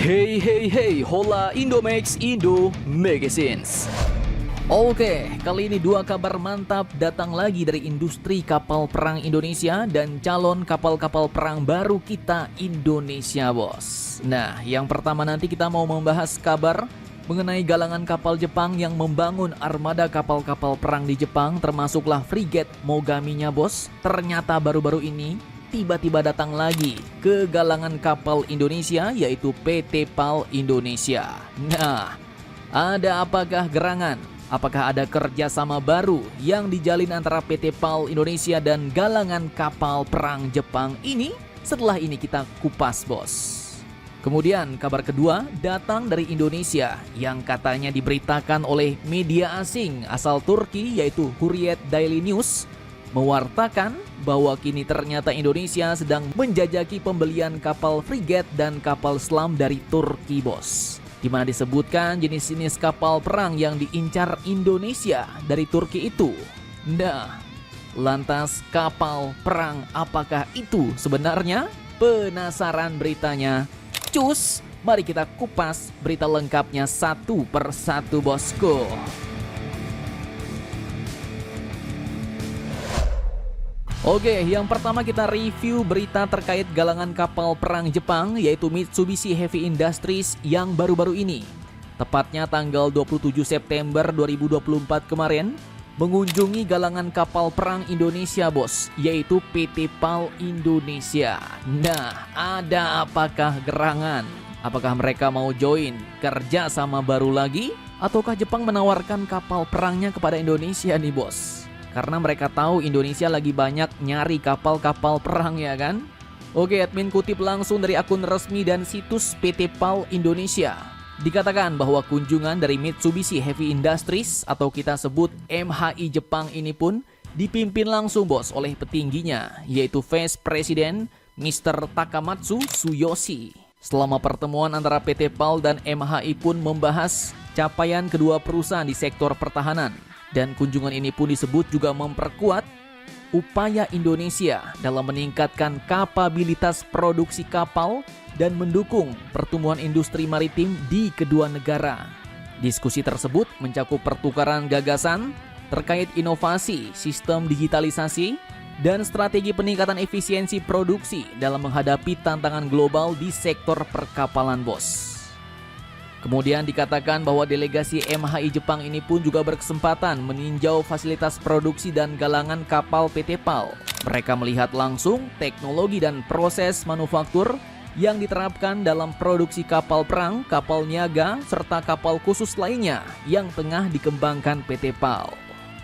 Hey hey hey, hola Indomax Indo Magazines. Oke, kali ini dua kabar mantap datang lagi dari industri kapal perang Indonesia dan calon kapal-kapal perang baru kita Indonesia, bos. Nah, yang pertama nanti kita mau membahas kabar mengenai galangan kapal Jepang yang membangun armada kapal-kapal perang di Jepang, termasuklah frigate Mogaminya, bos. Ternyata baru-baru ini tiba-tiba datang lagi ke galangan kapal Indonesia, yaitu PT PAL Indonesia. Nah, ada apakah gerangan? Apakah ada kerjasama baru yang dijalin antara PT PAL Indonesia dan galangan kapal perang Jepang ini? Setelah ini kita kupas, bos. Kemudian kabar kedua datang dari Indonesia yang katanya diberitakan oleh media asing asal Turki, yaitu Hurriyet Daily News, mewartakan bahwa kini ternyata Indonesia sedang menjajaki pembelian kapal frigate dan kapal selam dari Turki, bos. Di mana disebutkan jenis-jenis kapal perang yang diincar Indonesia dari Turki itu. Nah, lantas kapal perang apakah itu sebenarnya? Penasaran beritanya? Cus, mari kita kupas berita lengkapnya satu persatu, bosku. Oke, yang pertama kita review berita terkait galangan kapal perang Jepang, yaitu Mitsubishi Heavy Industries yang baru-baru ini, tepatnya tanggal 27 September 2024 kemarin, mengunjungi galangan kapal perang Indonesia, bos, yaitu PT PAL Indonesia. Nah, ada apakah gerangan? Apakah mereka mau join kerja sama baru lagi? Ataukah Jepang menawarkan kapal perangnya kepada Indonesia nih, bos? Karena mereka tahu Indonesia lagi banyak nyari kapal-kapal perang, ya kan? Oke, admin kutip langsung dari akun resmi dan situs PT PAL Indonesia. Dikatakan bahwa kunjungan dari Mitsubishi Heavy Industries atau kita sebut MHI Jepang ini pun dipimpin langsung, bos, oleh petingginya, yaitu Vice President Mr. Takamatsu Tsuyoshi. Selama pertemuan antara PT PAL dan MHI pun membahas capaian kedua perusahaan di sektor pertahanan. Dan kunjungan ini pun disebut juga memperkuat upaya Indonesia dalam meningkatkan kapabilitas produksi kapal dan mendukung pertumbuhan industri maritim di kedua negara. Diskusi tersebut mencakup pertukaran gagasan terkait inovasi, sistem digitalisasi, dan strategi peningkatan efisiensi produksi dalam menghadapi tantangan global di sektor perkapalan, bos. Kemudian dikatakan bahwa delegasi MHI Jepang ini pun juga berkesempatan meninjau fasilitas produksi dan galangan kapal PT PAL. Mereka melihat langsung teknologi dan proses manufaktur yang diterapkan dalam produksi kapal perang, kapal niaga, serta kapal khusus lainnya yang tengah dikembangkan PT PAL.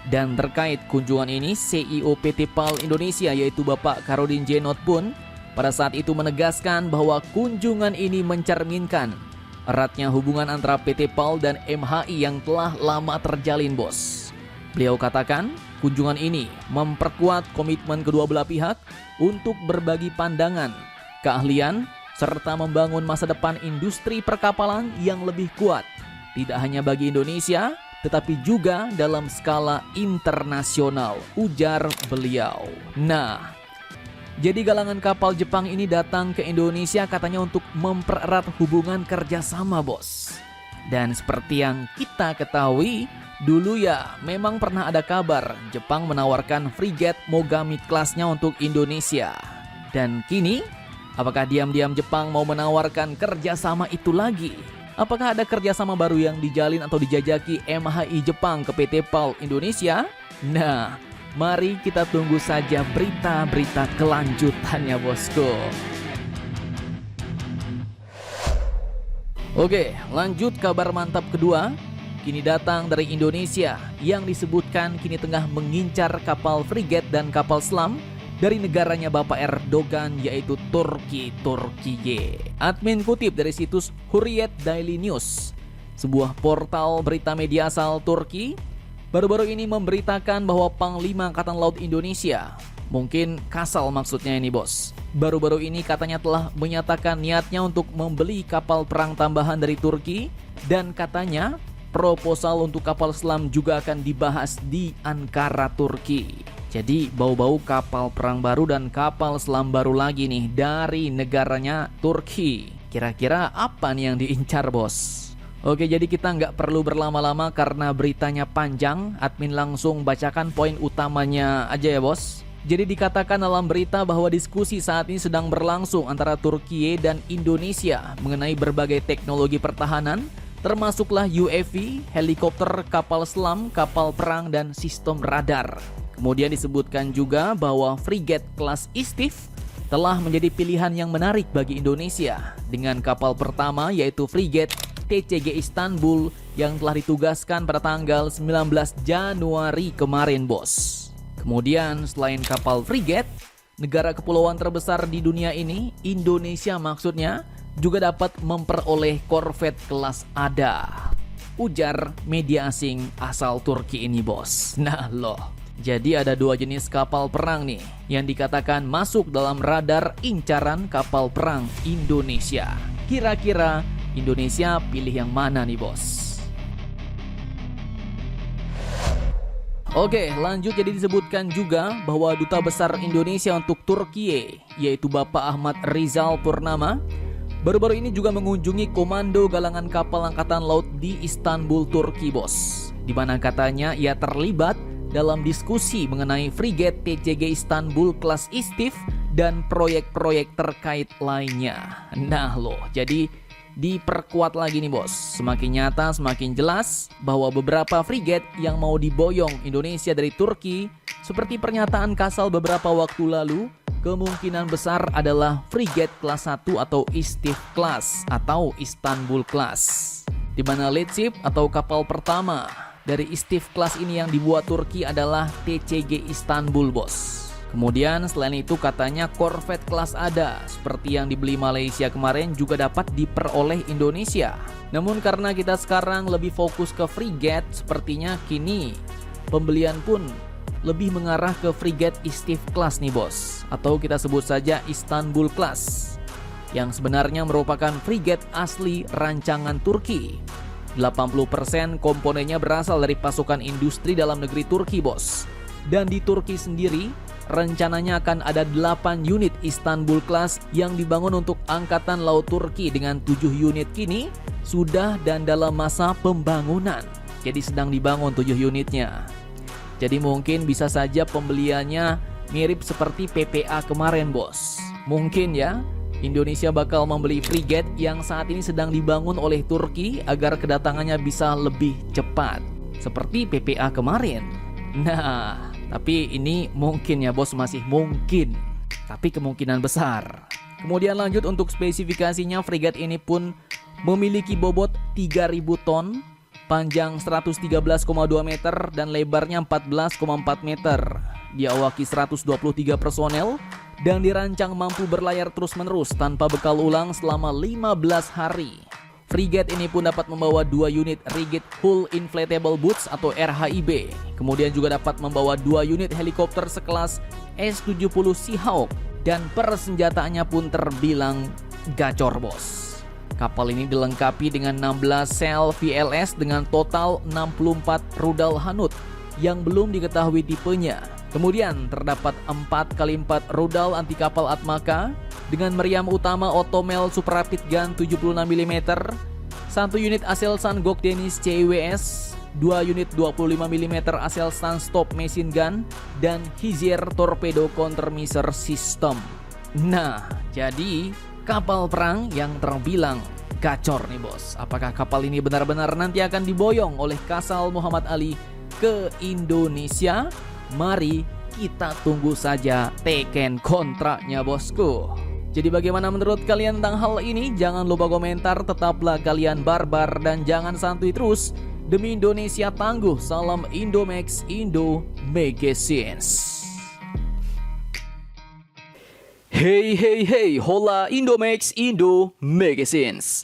Dan terkait kunjungan ini, CEO PT PAL Indonesia yaitu Bapak Karodin Jenot pun pada saat itu menegaskan bahwa kunjungan ini mencerminkan eratnya hubungan antara PT PAL dan MHI yang telah lama terjalin, bos. Beliau katakan, kunjungan ini memperkuat komitmen kedua belah pihak untuk berbagi pandangan, keahlian, serta membangun masa depan industri perkapalan yang lebih kuat, tidak hanya bagi Indonesia, tetapi juga dalam skala internasional, ujar beliau. Nah, jadi galangan kapal Jepang ini datang ke Indonesia katanya untuk mempererat hubungan kerjasama, bos. Dan seperti yang kita ketahui, dulu ya memang pernah ada kabar Jepang menawarkan frigate Mogami kelasnya untuk Indonesia. Dan kini, apakah diam-diam Jepang mau menawarkan kerjasama itu lagi? Apakah ada kerjasama baru yang dijalin atau dijajaki MHI Jepang ke PT PAL Indonesia? Nah, mari kita tunggu saja berita-berita kelanjutannya, bosku. Oke, lanjut kabar mantap kedua. Kini datang dari Indonesia yang disebutkan kini tengah mengincar kapal frigate dan kapal selam dari negaranya Bapak Erdogan, yaitu Turki. Admin kutip dari situs Hurriyet Daily News, sebuah portal berita media asal Turki, baru-baru ini memberitakan bahwa Panglima Angkatan Laut Indonesia, mungkin Kasal maksudnya ini, bos, baru-baru ini katanya telah menyatakan niatnya untuk membeli kapal perang tambahan dari Turki, dan katanya proposal untuk kapal selam juga akan dibahas di Ankara, Turki. Jadi bau-bau kapal perang baru dan kapal selam baru lagi nih dari negaranya Turki. Kira-kira apa nih yang diincar, bos? Oke, jadi kita nggak perlu berlama-lama karena beritanya panjang. Admin langsung bacakan poin utamanya aja ya, bos. Jadi dikatakan dalam berita bahwa diskusi saat ini sedang berlangsung antara Turkiye dan Indonesia mengenai berbagai teknologi pertahanan, termasuklah UAV, helikopter, kapal selam, kapal perang, dan sistem radar. Kemudian disebutkan juga bahwa frigate kelas Istif telah menjadi pilihan yang menarik bagi Indonesia dengan kapal pertama yaitu frigate TCG Istanbul yang telah ditugaskan pada tanggal 19 Januari kemarin, bos. Kemudian selain kapal frigate, negara kepulauan terbesar di dunia ini, Indonesia maksudnya, juga dapat memperoleh korvet kelas Ada. Ujar media asing asal Turki ini, bos. Nah loh, jadi ada dua jenis kapal perang nih yang dikatakan masuk dalam radar incaran kapal perang Indonesia. Kira-kira Indonesia pilih yang mana nih, bos? Oke, lanjut. Jadi disebutkan juga bahwa Duta Besar Indonesia untuk Turkiye, yaitu Bapak Ahmad Rizal Purnama, baru-baru ini juga mengunjungi Komando Galangan Kapal Angkatan Laut di Istanbul, Turki, bos. Di mana katanya ia terlibat dalam diskusi mengenai frigate TCG Istanbul kelas Istif dan proyek-proyek terkait lainnya. Nah loh, jadi diperkuat lagi nih, bos. Semakin nyata, semakin jelas bahwa beberapa frigate yang mau diboyong Indonesia dari Turki, seperti pernyataan Kasal beberapa waktu lalu, kemungkinan besar adalah frigate kelas 1 atau Istif class atau Istanbul class. Di mana lead ship atau kapal pertama dari Istif class ini yang dibuat Turki adalah TCG Istanbul, bos. Kemudian selain itu katanya korvet kelas Ada seperti yang dibeli Malaysia kemarin juga dapat diperoleh Indonesia. Namun karena kita sekarang lebih fokus ke frigate, sepertinya kini pembelian pun lebih mengarah ke frigate Istif class nih, bos. Atau kita sebut saja Istanbul class, yang sebenarnya merupakan frigate asli rancangan Turki. 80% komponennya berasal dari pasukan industri dalam negeri Turki, bos. Dan di Turki sendiri rencananya akan ada 8 unit Istanbul class yang dibangun untuk Angkatan Laut Turki dengan 7 unit kini sudah dan dalam masa pembangunan. Jadi sedang dibangun 7 unitnya. Jadi mungkin bisa saja pembeliannya mirip seperti PPA kemarin, bos. Mungkin ya, Indonesia bakal membeli frigate yang saat ini sedang dibangun oleh Turki agar kedatangannya bisa lebih cepat. Seperti PPA kemarin. Nah, tapi ini mungkin ya, bos, masih mungkin. Tapi kemungkinan besar. Kemudian lanjut untuk spesifikasinya, frigate ini pun memiliki bobot 3.000 ton, panjang 113,2 meter dan lebarnya 14,4 meter. Diawaki 123 personel dan dirancang mampu berlayar terus-menerus tanpa bekal ulang selama 15 hari. Frigate ini pun dapat membawa 2 unit Rigid Hull Inflatable Boats atau RHIB. Kemudian juga dapat membawa 2 unit helikopter sekelas S-70 Seahawk. Dan persenjataannya pun terbilang gacor, bos. Kapal ini dilengkapi dengan 16 sel VLS dengan total 64 rudal Hanut yang belum diketahui tipenya. Kemudian terdapat 4x4 rudal anti kapal Atmaka dengan meriam utama Automel Super Rapid Gun 76 mm, 1 unit Aselsan Gok Deniz CIWS, 2 unit 25 mm Aselsan Stop Machine Gun, dan Hizir Torpedo Countermeasure System. Nah, jadi kapal perang yang terbilang gacor nih, bos. Apakah kapal ini benar-benar nanti akan diboyong oleh Kasal Muhammad Ali ke Indonesia? Mari kita tunggu saja teken kontraknya, bosku. Jadi bagaimana menurut kalian tentang hal ini? Jangan lupa komentar, tetaplah kalian barbar dan jangan santuy terus. Demi Indonesia tangguh, salam Indomax Indo Magazines. Hey hey hey, hola Indomax Indo Magazines.